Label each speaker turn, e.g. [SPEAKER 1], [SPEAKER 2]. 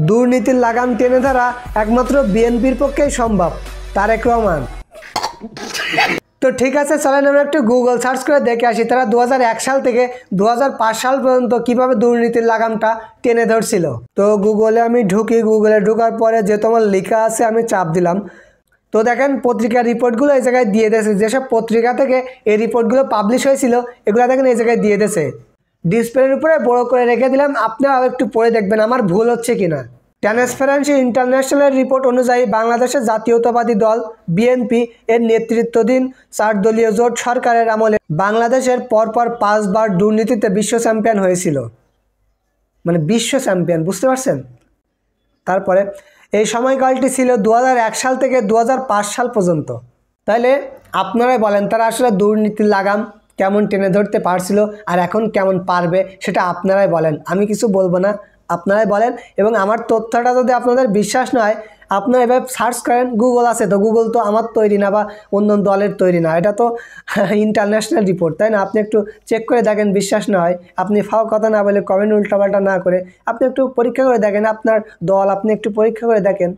[SPEAKER 1] দুর্নীতির লাগাম টেনে ধরা একমাত্র বিএনপির পক্ষেই সম্ভব। তারেক রহমান। তো ঠিক আছে, চলেন আমরা একটু গুগল সার্চ করে দেখে আসি তারা 2001 সাল থেকে 2005 সাল পর্যন্ত কিভাবে দুর্নীতির লাগামটা টেনে ধরছিল। তো গুগলে আমি ঢুকি, গুগলে ঢোকার পরে যে তোমার লেখা আছে আমি চাপ দিলাম। তো দেখেন পত্রিকার রিপোর্টগুলো এই জায়গায় দিয়ে দিয়েছে, যেসব পত্রিকা থেকে এই রিপোর্টগুলো পাবলিশ হয়েছিল এগুলো দেখেন এই জায়গায় দিয়ে দিয়েছে। ডিসপ্লের উপরে বড় করে রেখে দিলাম, আপনারাও একটু পড়ে দেখবেন আমার ভুল হচ্ছে কিনা। ট্রান্সপারেন্সি ইন্টারন্যাশনালের রিপোর্ট অনুযায়ী বাংলাদেশের জাতীয়তাবাদী দল বিএনপি এর নেতৃত্বাধীন 4 দলীয় জোট সরকারের আমলে বাংলাদেশের পরপর 5 বার দুর্নীতিতে বিশ্ব চ্যাম্পিয়ন হয়েছিল। মানে বিশ্ব চ্যাম্পিয়ন, বুঝতে পারছেন? তারপরে এই সময়কালটি ছিল 2001 সাল থেকে 2005 সাল পর্যন্ত। তাইলে আপনারাই বলেন তারা আসলে দুর্নীতির লাগাম কেমন টেনে ধরতে পারছিল আর এখন কেমন পারবে, সেটা আপনারাই বলেন, আমি কিছু বলবো না, আপনারাই বলেন। এবং আমার তথ্যটা যদি আপনাদের বিশ্বাস না হয় আপনারা এভাবে সার্চ করেন, গুগল আছে তো, গুগল তো আমার তৈরি না বা অন্য দলের তৈরি না, এটা তো ইন্টারন্যাশনাল রিপোর্ট, তাই না? আপনি একটু চেক করে দেখেন, বিশ্বাস না হয় আপনি ফাও কথা না বলে কমেন্ট উল্টাপাল্টা না করে আপনি একটু পরীক্ষা করে দেখেন, আপনার দল আপনি একটু পরীক্ষা করে দেখেন।